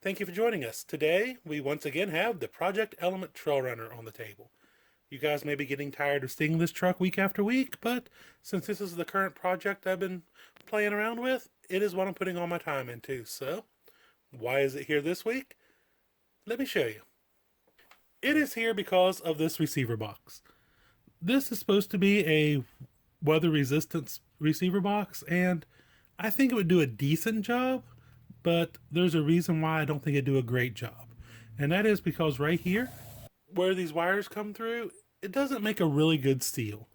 Thank you for joining us. Today, we once again have the Project Element Trailrunner on the table. You guys may be getting tired of seeing this truck week after week, but since this is the current project I've been playing around with, it is what I'm putting all my time into. So, why is it here this week? Let me show you. It is here because of this receiver box. This is supposed to be a weather resistance receiver box, and I think it would do a decent job, but there's a reason why I don't think it'd do a great job. And that is because right here, where these wires come through, it doesn't make a really good seal.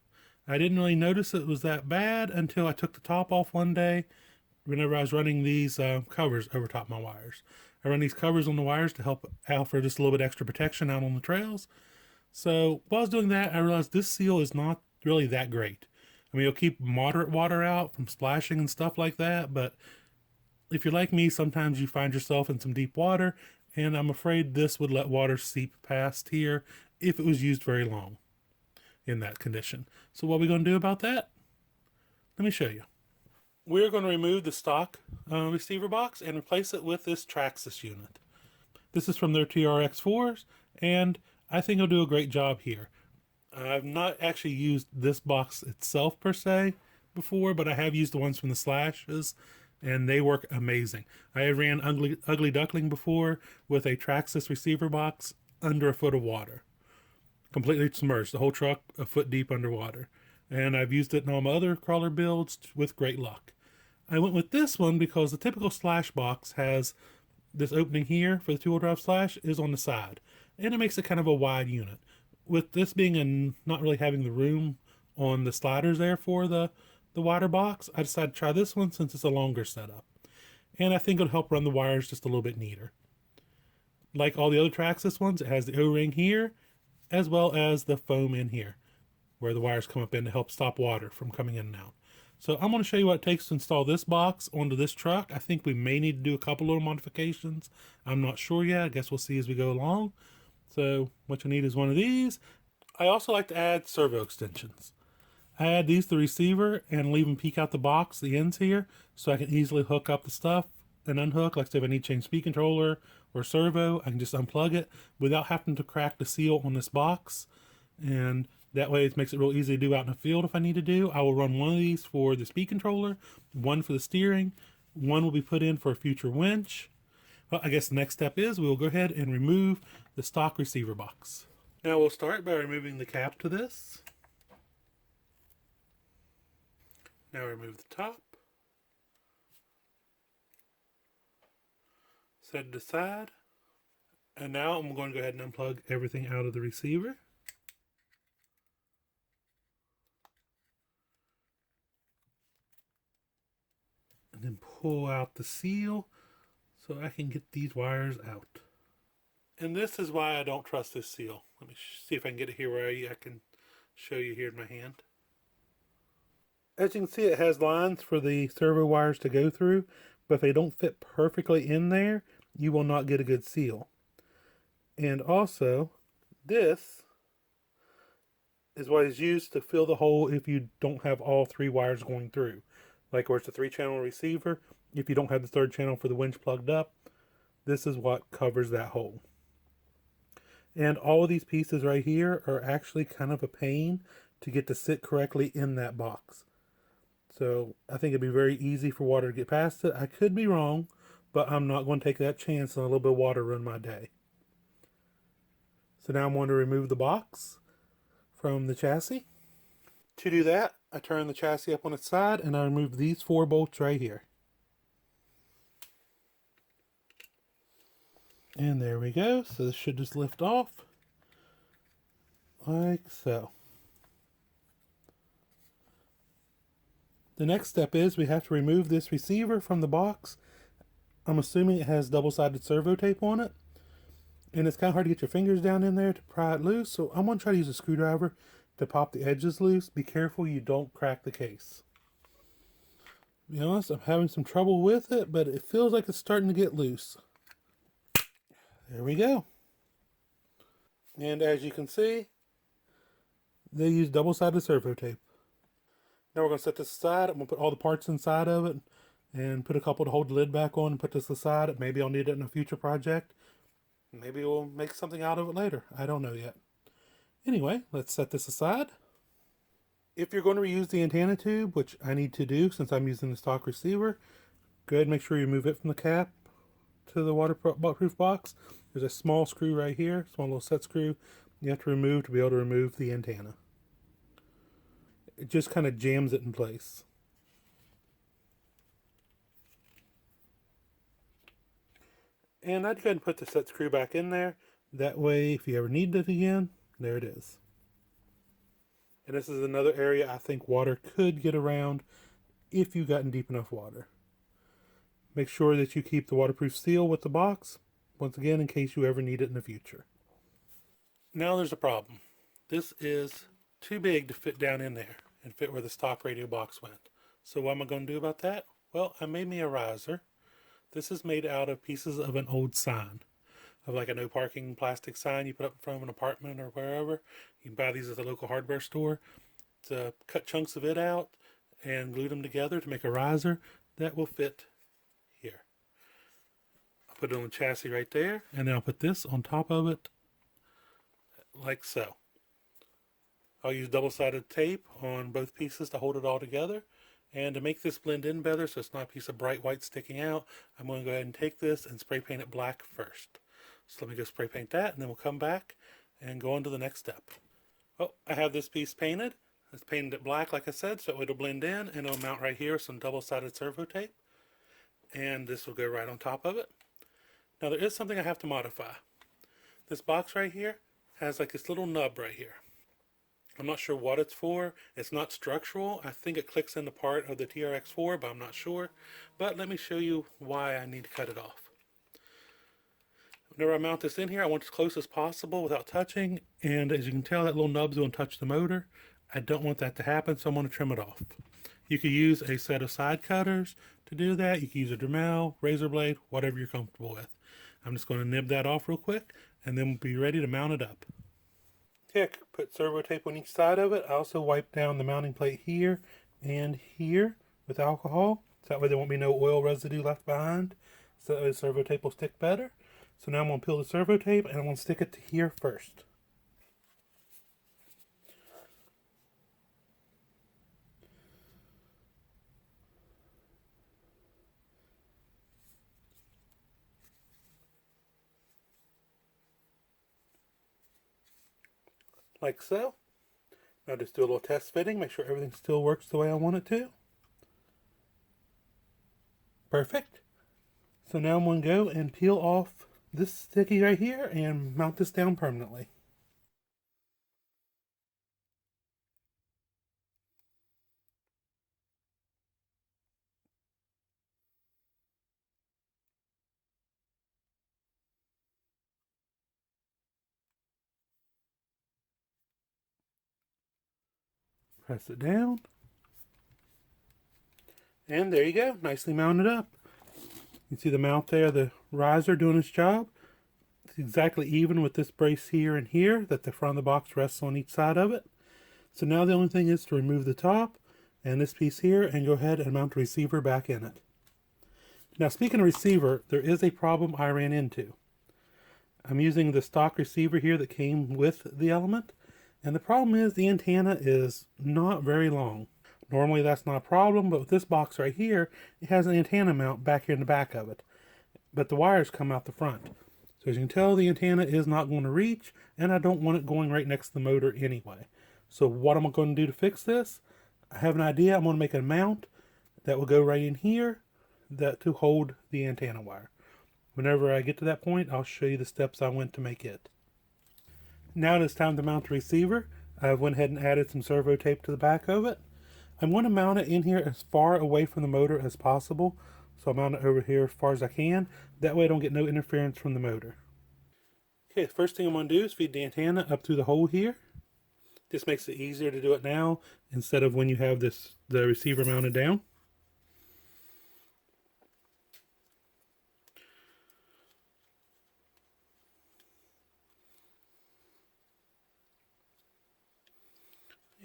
I didn't really notice it was that bad until I took the top off one day whenever I was running these covers over top my wires. I run these covers on the wires to help offer just a little bit extra protection out on the trails. So while I was doing that, I realized this seal is not really that great. I mean, it'll keep moderate water out from splashing and stuff like that, but if you're like me, sometimes you find yourself in some deep water, and I'm afraid this would let water seep past here if it was used very long in that condition. So what are we going to do about that? Let me show you. We're going to remove the stock receiver box and replace it with this Traxxas unit. This is from their TRX 4s, and I think it'll do a great job here. I've not actually used this box itself per se before, but I have used the ones from the Slashes, and they work amazing. I ran Ugly Duckling before with a Traxxas receiver box under a foot of water. Completely submerged, the whole truck a foot deep underwater. And I've used it in all my other crawler builds with great luck. I went with this one because the typical Slash box has this opening here for the two-wheel drive Slash is on the side. And it makes it kind of a wide unit. With this being not really having the room on the sliders there for the wider box, I decided to try this one since it's a longer setup. And I think it'll help run the wires just a little bit neater. Like all the other Traxxas ones, it has the O-ring here, as well as the foam in here, where the wires come up in to help stop water from coming in and out. So I'm going to show you what it takes to install this box onto this truck. I think we may need to do a couple little modifications. I'm not sure yet. I guess we'll see as we go along. So what you need is one of these. I also like to add servo extensions. I add these to the receiver and leave them peek out the box, the ends here, so I can easily hook up the stuff and unhook. Like say if I need to change speed controller or servo, I can just unplug it without having to crack the seal on this box. And that way it makes it real easy to do out in the field if I need to do. I will run one of these for the speed controller, one for the steering, one will be put in for a future winch. Well, I guess the next step is we will go ahead and remove the stock receiver box. Now we'll start by removing the cap to this. Now remove the top. Set it aside. And now I'm going to go ahead and unplug everything out of the receiver. And then pull out the seal so I can get these wires out. And this is why I don't trust this seal. Let me see if I can get it here where I can show you here in my hand. As you can see, it has lines for the servo wires to go through, but if they don't fit perfectly in there, you will not get a good seal. And also, this is what is used to fill the hole if you don't have all three wires going through. Like where it's a 3-channel receiver, if you don't have the third channel for the winch plugged up, this is what covers that hole. And all of these pieces right here are actually kind of a pain to get to sit correctly in that box. So I think it'd be very easy for water to get past it. I could be wrong, but I'm not going to take that chance and a little bit of water ruin my day. So now I'm going to remove the box from the chassis. To do that, I turn the chassis up on its side and I remove these 4 bolts right here. And there we go. So this should just lift off like so. The next step is we have to remove this receiver from the box. I'm assuming it has double-sided servo tape on it. And it's kind of hard to get your fingers down in there to pry it loose. So I'm going to try to use a screwdriver to pop the edges loose. Be careful you don't crack the case. To be honest, I'm having some trouble with it, but it feels like it's starting to get loose. There we go. And as you can see, they use double-sided servo tape. Now we're going to set this aside. I'm going to put all the parts inside of it and put a couple to hold the lid back on and put this aside. Maybe I'll need it in a future project. Maybe we'll make something out of it later. I don't know yet. Anyway, let's set this aside. If you're going to reuse the antenna tube, which I need to do since I'm using the stock receiver, go ahead and make sure you move it from the cap to the waterproof box. There's a small screw right here, small little set screw you have to remove to be able to remove the antenna. It just kind of jams it in place. And I'd go ahead and put the set screw back in there. That way, if you ever need it again, there it is. And this is another area I think water could get around if you got in deep enough water. Make sure that you keep the waterproof seal with the box, once again, in case you ever need it in the future. Now there's a problem. This is too big to fit down in there and fit where the stock radio box went. So what am I going to do about that? Well, I made me a riser. This is made out of pieces of an old sign, of like a no parking plastic sign you put up in front of an apartment or wherever. You can buy these at the local hardware store. To cut chunks of it out and glue them together to make a riser that will fit here. I'll put it on the chassis right there, and then I'll put this on top of it like so. I'll use double-sided tape on both pieces to hold it all together. And to make this blend in better so it's not a piece of bright white sticking out, I'm going to go ahead and take this and spray paint it black first. So let me go spray paint that, and then we'll come back and go on to the next step. Oh, I have this piece painted. It's painted it black, like I said, so it'll blend in, and it'll mount right here with some double-sided servo tape. And this will go right on top of it. Now there is something I have to modify. This box right here has like this little nub right here. I'm not sure what it's for. It's not structural. I think it clicks into part of the TRX4, but I'm not sure. But let me show you why I need to cut it off. Whenever I mount this in here, I want it as close as possible without touching. And as you can tell, that little nub's going to touch the motor. I don't want that to happen, so I'm going to trim it off. You could use a set of side cutters to do that. You can use a Dremel, razor blade, whatever you're comfortable with. I'm just going to nib that off real quick, and then we'll be ready to mount it up. Tick, put servo tape on each side of it. I also wipe down the mounting plate here and here with alcohol. So that way there won't be no oil residue left behind. So that way the servo tape will stick better. So now I'm going to peel the servo tape and I'm going to stick it to here first. Like so. Now just do a little test fitting, make sure everything still works the way I want it to. Perfect. So now I'm going to go and peel off this sticky right here and mount this down permanently. Press it down. And there you go, nicely mounted up. You see the mount there, the riser doing its job. It's exactly even with this brace here and here that the front of the box rests on each side of it. So now the only thing is to remove the top and this piece here and go ahead and mount the receiver back in it. Now speaking of receiver, there is a problem I ran into. I'm using the stock receiver here that came with the Element, and the problem is the antenna is not very long. Normally that's not a problem, but with this box right here, it has an antenna mount back here in the back of it. But the wires come out the front. So as you can tell, the antenna is not going to reach, and I don't want it going right next to the motor anyway. So what am I going to do to fix this? I have an idea. I'm going to make a mount that will go right in here to hold the antenna wire. Whenever I get to that point, I'll show you the steps I went to make it. Now it is time to mount the receiver. I went ahead and added some servo tape to the back of it. I'm going to mount it in here as far away from the motor as possible. So I'll mount it over here as far as I can. That way I don't get no interference from the motor. Okay, the first thing I'm going to do is feed the antenna up through the hole here. This makes it easier to do it now instead of when you have the receiver mounted down.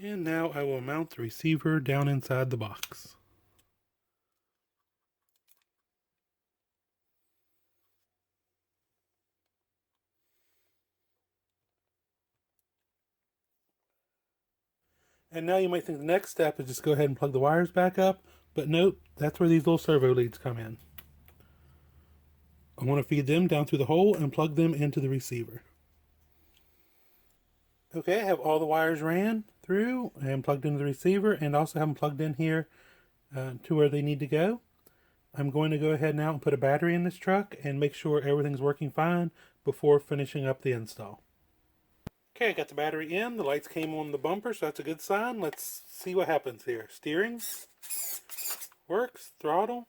And now I will mount the receiver down inside the box. And now you might think the next step is just go ahead and plug the wires back up, but nope, that's where these little servo leads come in. I want to feed them down through the hole and plug them into the receiver. Okay, I have all the wires ran through and plugged into the receiver, and also have them plugged in here to where they need to go. I'm going to go ahead now and put a battery in this truck and make sure everything's working fine before finishing up the install. Okay, I got the battery in. The lights came on the bumper, so that's a good sign. Let's see what happens here. Steering works. Throttle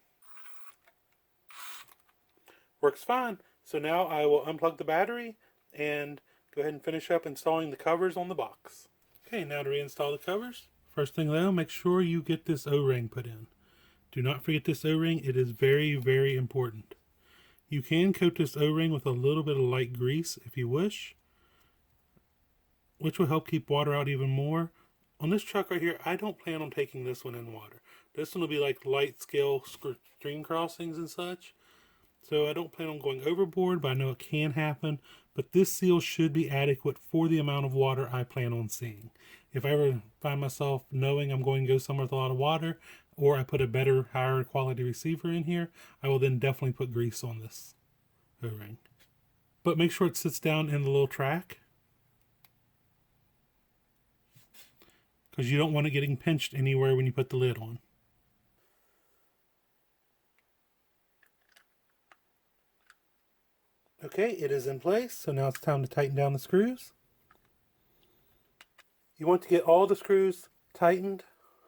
works fine. So now I will unplug the battery and go ahead and finish up installing the covers on the box. Okay, now to reinstall the covers. First thing though, make sure you get this O-ring put in. Do not forget this O-ring. It is very, very important. You can coat this O-ring with a little bit of light grease if you wish, which will help keep water out even more. On this truck right here, I don't plan on taking this one in water. This one will be like light scale stream crossings and such. So I don't plan on going overboard, but I know it can happen. But this seal should be adequate for the amount of water I plan on seeing. If I ever find myself knowing I'm going to go somewhere with a lot of water, or I put a better, higher quality receiver in here, I will then definitely put grease on this O-ring. But make sure it sits down in the little track, because you don't want it getting pinched anywhere when you put the lid on. Okay, it is in place, so now it's time to tighten down the screws. You want to get all the screws tightened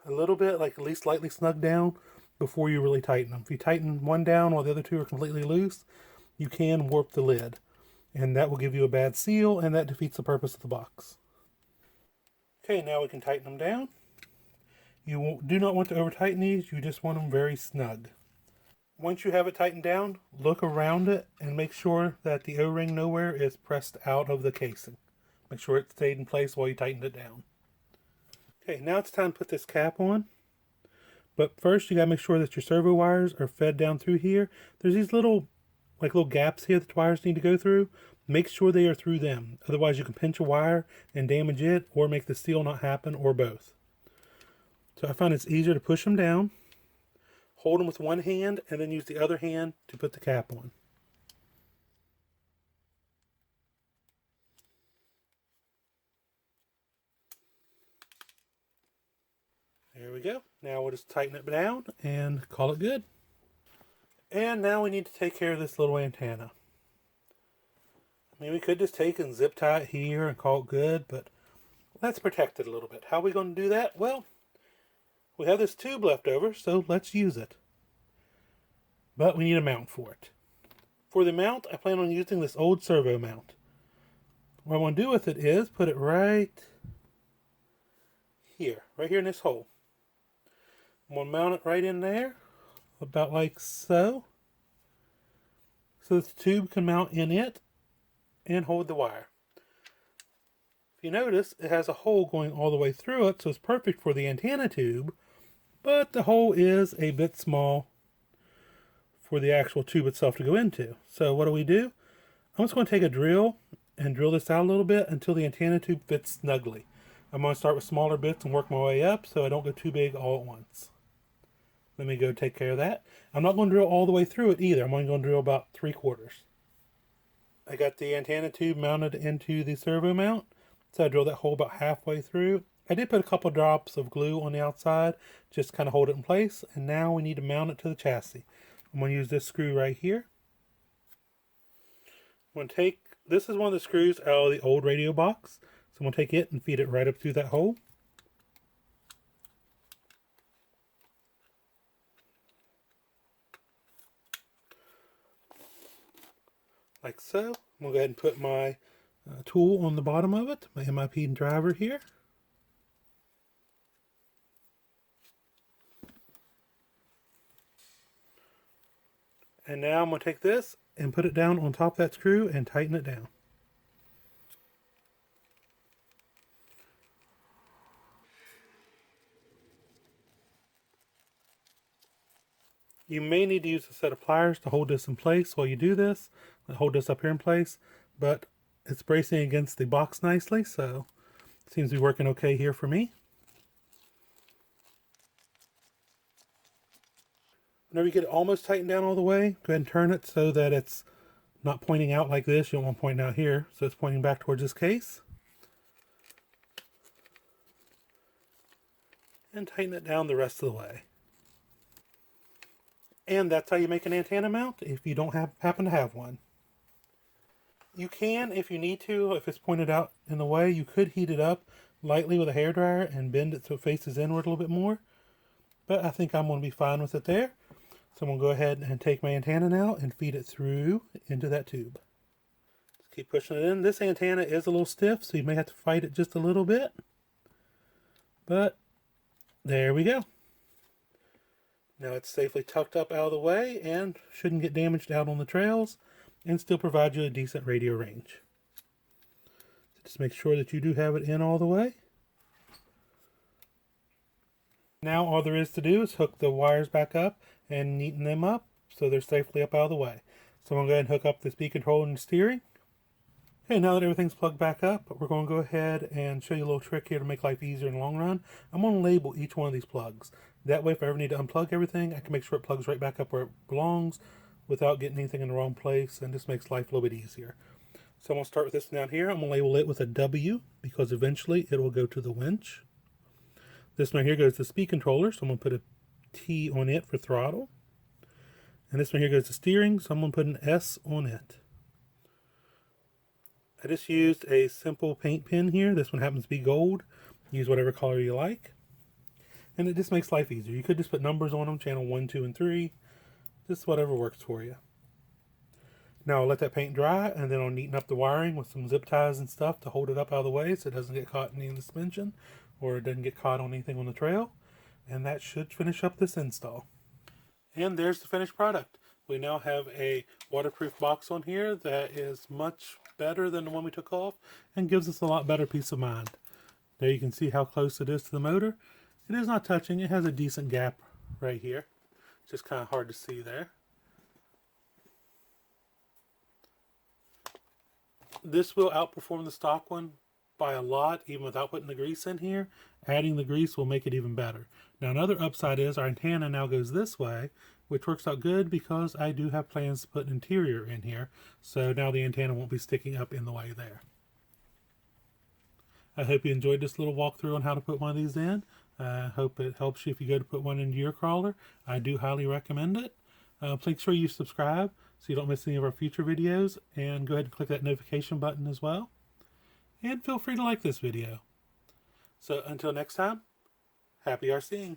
a little bit, like at least lightly snug down, before you really tighten them. If you tighten one down while the other two are completely loose, you can warp the lid, and that will give you a bad seal, and that defeats the purpose of the box. Okay, now we can tighten them down. You do not want to over tighten these, you just want them very snug. Once you have it tightened down, look around it and make sure that the O-ring nowhere is pressed out of the casing. Make sure it stayed in place while you tightened it down. Okay, now it's time to put this cap on. But first you gotta make sure that your servo wires are fed down through here. There's these little gaps here that the wires need to go through. Make sure they are through them. Otherwise you can pinch a wire and damage it, or make the seal not happen, or both. So I find it's easier to push them down, hold them with one hand, and then use the other hand to put the cap on. There we go. Now we'll just tighten it down and call it good. And now we need to take care of this little antenna. I mean, we could just take and zip tie it here and call it good, but let's protect it a little bit. How are we going to do that? Well, we have this tube left over, so let's use it. But we need a mount for it. For the mount, I plan on using this old servo mount. What I want to do with it is put it right here in this hole. I'm going to mount it right in there, about like so. So the tube can mount in it and hold the wire. If you notice, it has a hole going all the way through it, so it's perfect for the antenna tube, but the hole is a bit small for the actual tube itself to go into. So what do? I'm just going to take a drill and drill this out a little bit until the antenna tube fits snugly. I'm going to start with smaller bits and work my way up so I don't go too big all at once. Let me go take care of that. I'm not going to drill all the way through it either. I'm only going to drill about 3/4. I got the antenna tube mounted into the servo mount, so I drilled that hole about halfway through. I did put a couple drops of glue on the outside, just to kind of hold it in place, and now we need to mount it to the chassis. I'm going to use this screw right here. I'm going to take, this is one of the screws out of the old radio box, so I'm going to take it and feed it right up through that hole. Like so. I'm going to go ahead and put my tool on the bottom of it, my MIP driver here. And now I'm going to take this and put it down on top of that screw and tighten it down. You may need to use a set of pliers to hold this in place while you do this. Hold this up here in place, but it's bracing against the box nicely, so it seems to be working okay here for me. Whenever you get it almost tightened down all the way, go ahead and turn it so that it's not pointing out like this. You don't want to point out here, so it's pointing back towards this case. And tighten it down the rest of the way. And that's how you make an antenna mount if you don't happen to have one. You can, if you need to, if it's pointed out in the way, you could heat it up lightly with a hairdryer and bend it so it faces inward a little bit more. But I think I'm going to be fine with it there. So I'm going to go ahead and take my antenna now and feed it through into that tube. Just keep pushing it in. This antenna is a little stiff, so you may have to fight it just a little bit. But there we go. Now it's safely tucked up out of the way and shouldn't get damaged out on the trails and still provide you a decent radio range. So just make sure that you do have it in all the way. Now all there is to do is hook the wires back up and neaten them up so they're safely up out of the way. So I'm going to go ahead and hook up the speed control and steering. Okay, now that everything's plugged back up, we're going to go ahead and show you a little trick here to make life easier in the long run. I'm going to label each one of these plugs. That way if I ever need to unplug everything, I can make sure it plugs right back up where it belongs without getting anything in the wrong place, and this makes life a little bit easier. So I'm going to start with this down here. I'm going to label it with a W because eventually it will go to the winch. This one here goes to the speed controller, so I'm going to put a T on it for throttle. And this one here goes to steering, so I'm going to put an S on it. I just used a simple paint pen here. This one happens to be gold. Use whatever color you like. And it just makes life easier. You could just put numbers on them, channel 1, 2, and 3. Just whatever works for you. Now I'll let that paint dry, and then I'll neaten up the wiring with some zip ties and stuff to hold it up out of the way so it doesn't get caught in any of the suspension or it doesn't get caught on anything on the trail. And that should finish up this install. And there's the finished product. We now have a waterproof box on here that is much better than the one we took off and gives us a lot better peace of mind. There you can see how close it is to the motor. It is not touching. It has a decent gap right here. It's just kind of hard to see there. This will outperform the stock one by a lot, even without putting the grease in here. Adding the grease will make it even better. Now another upside is our antenna now goes this way, which works out good because I do have plans to put an interior in here. So now the antenna won't be sticking up in the way there. I hope you enjoyed this little walkthrough on how to put one of these in. I hope it helps you if you go to put one into your crawler. I do highly recommend it. Make sure you subscribe so you don't miss any of our future videos, and go ahead and click that notification button as well. And feel free to like this video. So until next time, happy RCing.